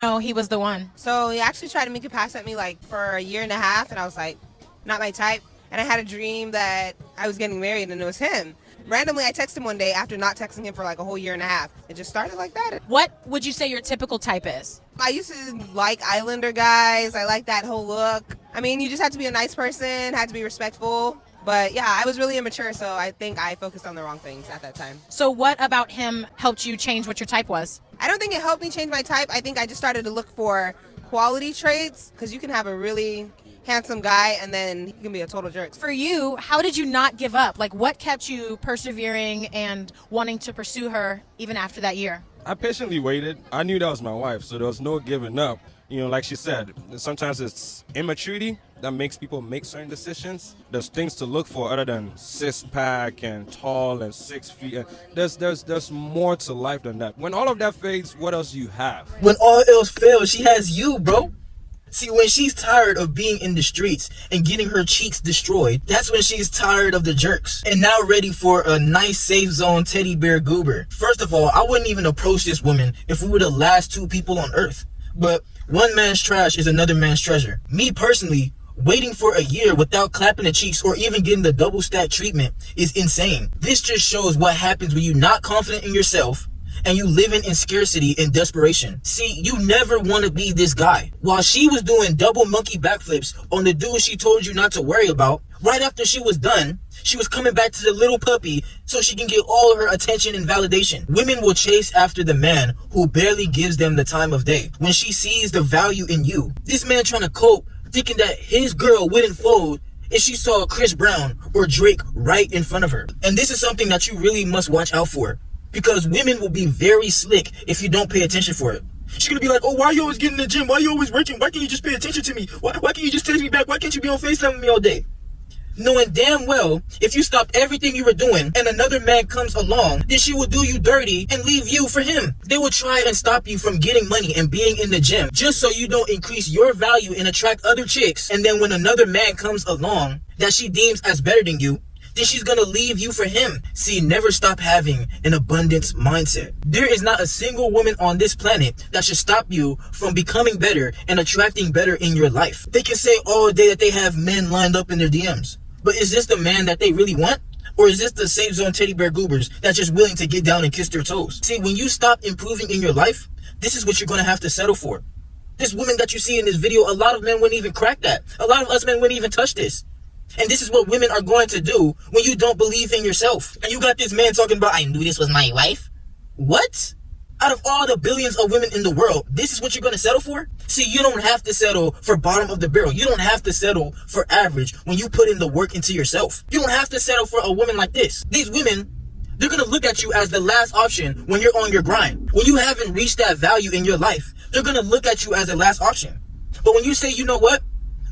Oh, he was the one. So he actually tried to make a pass at me like for a year and a half, and I was like, not my type. And I had a dream that I was getting married and it was him. Randomly, I texted him one day after not texting him for like a whole year and a half. It just started like that. What would you say your typical type is? I used to like Islander guys. I like that whole look. I mean, you just had to be a nice person, had to be respectful. But yeah, I was really immature, so I think I focused on the wrong things at that time. So what about him helped you change what your type was? I don't think it helped me change my type. I think I just started to look for quality traits, because you can have a really handsome guy and then he can be a total jerk. For you, how did you not give up? Like, what kept you persevering and wanting to pursue her even after that year? I patiently waited. I knew that was my wife, so there was no giving up. You know, like she said, sometimes it's immaturity that makes people make certain decisions. There's things to look for other than six-pack and tall and 6 feet. There's more to life than that. When all of that fades, what else do you have? When all else fails, she has you, bro. See, when she's tired of being in the streets and getting her cheeks destroyed, that's when she's tired of the jerks and now ready for a nice safe zone teddy bear goober. First of all, I wouldn't even approach this woman if we were the last 2 people on earth. But one man's trash is another man's treasure. Me personally, waiting for a year without clapping the cheeks or even getting the double stack treatment is insane. This just shows what happens when you're not confident in yourself and you living in scarcity and desperation. See, you never want to be this guy. While she was doing double monkey backflips on the dude she told you not to worry about, right after she was done, she was coming back to the little puppy so she can get all of her attention and validation. Women will chase after the man who barely gives them the time of day when she sees the value in you. This man trying to cope, thinking that his girl wouldn't fold if she saw Chris Brown or Drake right in front of her. And this is something that you really must watch out for, because women will be very slick if you don't pay attention for it. She's gonna be like, oh, why are you always getting in the gym? Why are you always working? Why can't you just pay attention to me? Why can't you just text me back? Why can't you be on FaceTime with me all day? Knowing damn well, if you stopped everything you were doing and another man comes along, then she will do you dirty and leave you for him. They will try and stop you from getting money and being in the gym just so you don't increase your value and attract other chicks. And then when another man comes along that she deems as better than you, then she's gonna leave you for him. See, never stop having an abundance mindset. There is not a single woman on this planet that should stop you from becoming better and attracting better in your life. They can say all day that they have men lined up in their DMs. But is this the man that they really want? Or is this the safe zone teddy bear goobers that's just willing to get down and kiss their toes? See, when you stop improving in your life, this is what you're gonna have to settle for. This woman that you see in this video, a lot of men wouldn't even crack that. A lot of us men wouldn't even touch this. And this is what women are going to do when you don't believe in yourself. And you got this man talking about, I knew this was my wife. What? Out of all the billions of women in the world, this is what you're going to settle for? See, you don't have to settle for bottom of the barrel. You don't have to settle for average when you put in the work into yourself. You don't have to settle for a woman like this. These women, they're going to look at you as the last option when you're on your grind. When you haven't reached that value in your life, they're going to look at you as the last option. But when you say, you know what?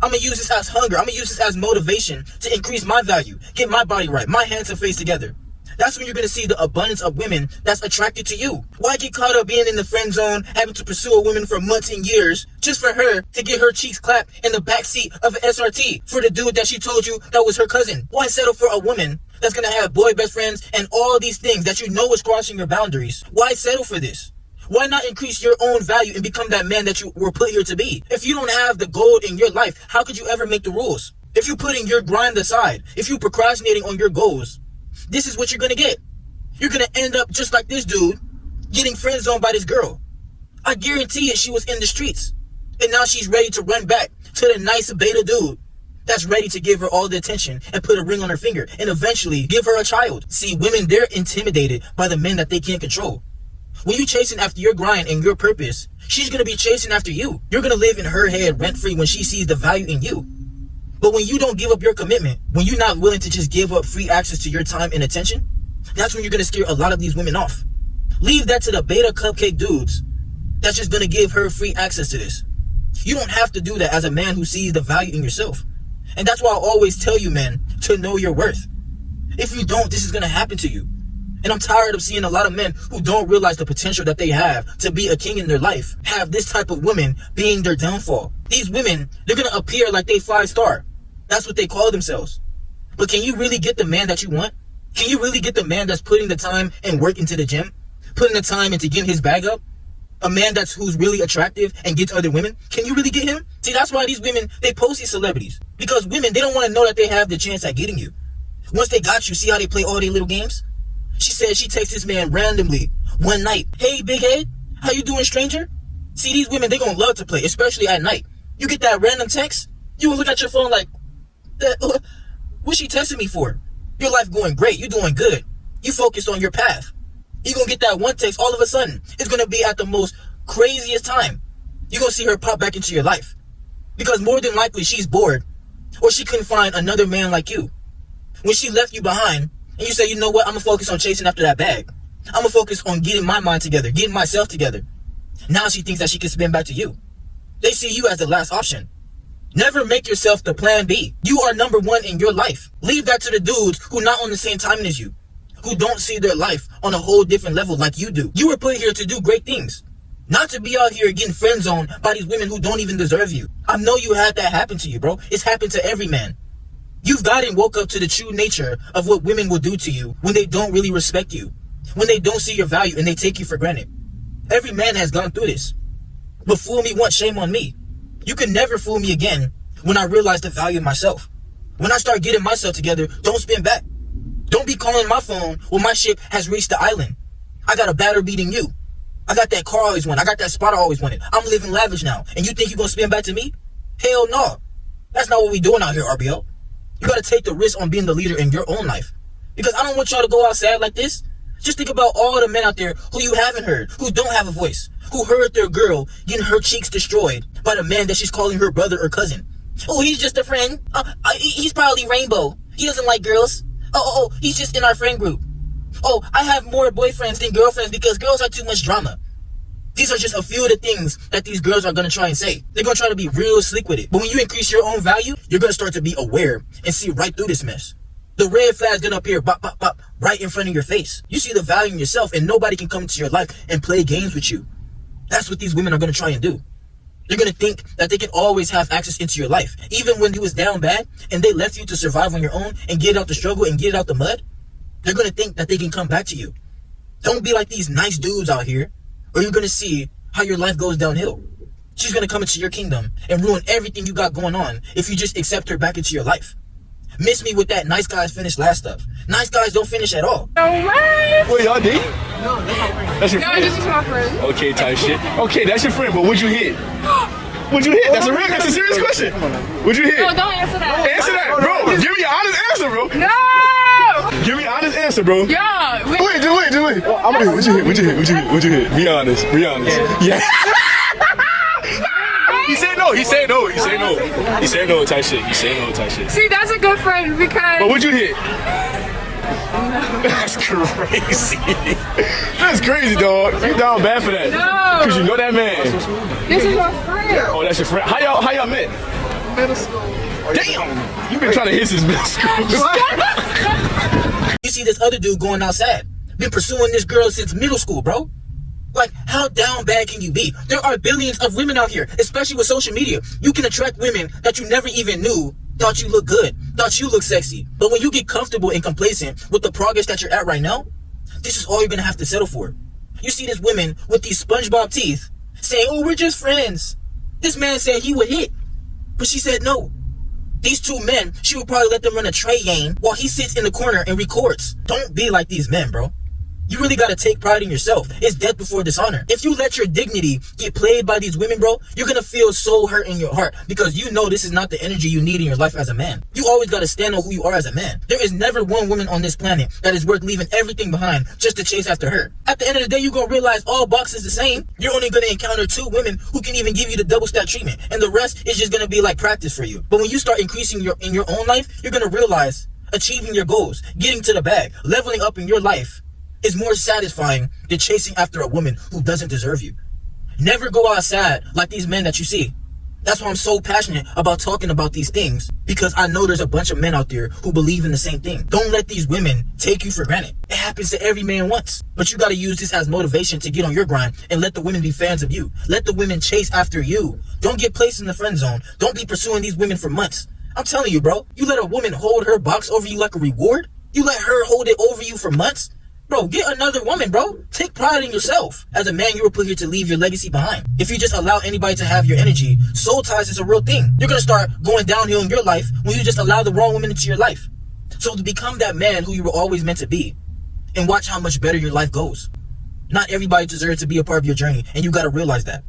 I'm going to use this as hunger. I'm going to use this as motivation to increase my value, get my body right, my hands and face together. That's when you're going to see the abundance of women that's attracted to you. Why get caught up being in the friend zone, having to pursue a woman for months and years, just for her to get her cheeks clapped in the backseat of an SRT for the dude that she told you that was her cousin? Why settle for a woman that's going to have boy best friends and all these things that you know is crossing your boundaries? Why settle for this? Why not increase your own value and become that man that you were put here to be? If you don't have the gold in your life, how could you ever make the rules? If you're putting your grind aside, if you're procrastinating on your goals, this is what you're going to get. You're going to end up just like this dude, getting friend zoned by this girl. I guarantee it, she was in the streets. And now she's ready to run back to the nice beta dude that's ready to give her all the attention and put a ring on her finger and eventually give her a child. See, women, they're intimidated by the men that they can't control. When you're chasing after your grind and your purpose, she's going to be chasing after you. You're going to live in her head rent-free when she sees the value in you. But when you don't give up your commitment, when you're not willing to just give up free access to your time and attention, that's when you're going to scare a lot of these women off. Leave that to the beta cupcake dudes that's just going to give her free access to this. You don't have to do that as a man who sees the value in yourself. And that's why I always tell you, men, to know your worth. If you don't, this is going to happen to you. And I'm tired of seeing a lot of men who don't realize the potential that they have to be a king in their life have this type of woman being their downfall. These women, they're going to appear like they 5-star. That's what they call themselves. But can you really get the man that you want? Can you really get the man that's putting the time and work into the gym? Putting the time into getting his bag up? A man who's really attractive and gets other women, can you really get him? See, that's why these women, they post these celebrities. Because women, they don't want to know that they have the chance at getting you. Once they got you, see how they play all their little games? She said she texted this man randomly one night. Hey, big head, how you doing, stranger? See, these women, they gonna love to play, especially at night. You get that random text, you will look at your phone like, what's she texting me for? Your life going great, you doing good. You focused on your path. You're gonna get that one text all of a sudden. It's gonna be at the most craziest time. You're gonna see her pop back into your life. Because more than likely she's bored, or she couldn't find another man like you. When she left you behind, and you say, you know what, I'm gonna focus on chasing after that bag. I'm gonna focus on getting my mind together, getting myself together. Now she thinks that she can spin back to you. They see you as the last option. Never make yourself the plan B. You are number one in your life. Leave that to the dudes who not on the same timing as you, who don't see their life on a whole different level like you do. You were put here to do great things, not to be out here getting friend zoned by these women who don't even deserve you. I know you had that happen to you, bro. It's happened to every man. You've gotten woke up to the true nature of what women will do to you when they don't really respect you, when they don't see your value and they take you for granted. Every man has gone through this. But fool me once, shame on me. You can never fool me again when I realize the value of myself. When I start getting myself together, don't spin back. Don't be calling my phone when my ship has reached the island. I got a batter beating you. I got that car I always wanted. I got that spot I always wanted. I'm living lavish now. And you think you're going to spin back to me? Hell no. That's not what we doing out here, RBO. You got to take the risk on being the leader in your own life. Because I don't want y'all to go out sad like this. Just think about all the men out there who you haven't heard, who don't have a voice, who heard their girl getting her cheeks destroyed by the man that she's calling her brother or cousin. Oh, he's just a friend. He's probably rainbow. He doesn't like girls. Oh, he's just in our friend group. Oh, I have more boyfriends than girlfriends because girls are too much drama. These are just a few of the things that these girls are going to try and say. They're going to try to be real slick with it. But when you increase your own value, you're going to start to be aware and see right through this mess. The red flag's going to appear bop, bop, bop, right in front of your face. You see the value in yourself and nobody can come into your life and play games with you. That's what these women are going to try and do. They're going to think that they can always have access into your life. Even when you was down bad and they left you to survive on your own and get out the struggle and get out the mud, they're going to think that they can come back to you. Don't be like these nice dudes out here, or you're going to see how your life goes downhill. She's going to come into your kingdom and ruin everything you got going on if you just accept her back into your life. Miss me with that nice guys finish last stuff. Nice guys don't finish at all. No way! Wait, y'all dating? No, that's my friend. That's your No, friend? this is my friend. Okay, type shit. Okay, that's your friend, but what'd you hit? What'd you hit? That's a serious question. What'd you hit? No, don't answer that. Answer that, bro. Give me an honest answer, bro. No! Give me an honest answer, bro. Yeah. Wait. I'm gonna What'd you hit? Be honest. Yeah. He said no. He said no type shit. See, that's a good friend because... But what'd you hit? That's crazy. That's crazy, dog. You down bad for that? No. Cause you know that man. This is my friend. Oh, that's your friend. How y'all met? Middle school. Damn. You been trying to hit since middle school. You see this other dude going outside. Been pursuing this girl since middle school, bro. Like, how down bad can you be? There are billions of women out here, especially with social media. You can attract women that you never even knew thought you look good, thought you look sexy. But when you get comfortable and complacent with the progress that you're at right now, this is all you're gonna have to settle for. You see this women with these SpongeBob teeth saying, oh, we're just friends. This man said he would hit, but she said no. These two men, she would probably let them run a tray game while he sits in the corner and records. Don't be like these men, bro. You really gotta take pride in yourself. It's death before dishonor. If you let your dignity get played by these women, bro, you're gonna feel so hurt in your heart because you know this is not the energy you need in your life as a man. You always gotta stand on who you are as a man. There is never one woman on this planet that is worth leaving everything behind just to chase after her. At the end of the day, you're gonna realize all boxes the same. You're only gonna encounter two women who can even give you the double stack treatment, and the rest is just gonna be like practice for you. But when you start increasing in your own life, you're gonna realize achieving your goals, getting to the bag, leveling up in your life is more satisfying than chasing after a woman who doesn't deserve you. Never go outside like these men that you see. That's why I'm so passionate about talking about these things, because I know there's a bunch of men out there who believe in the same thing. Don't let these women take you for granted. It happens to every man once, but you gotta use this as motivation to get on your grind and let the women be fans of you. Let the women chase after you. Don't get placed in the friend zone. Don't be pursuing these women for months. I'm telling you, bro, you let a woman hold her box over you like a reward? You let her hold it over you for months? Bro, get another woman, bro. Take pride in yourself. As a man, you were put here to leave your legacy behind. If you just allow anybody to have your energy, soul ties is a real thing. You're gonna start going downhill in your life when you just allow the wrong woman into your life. So to become that man who you were always meant to be, and watch how much better your life goes. Not everybody deserves to be a part of your journey, and you gotta realize that.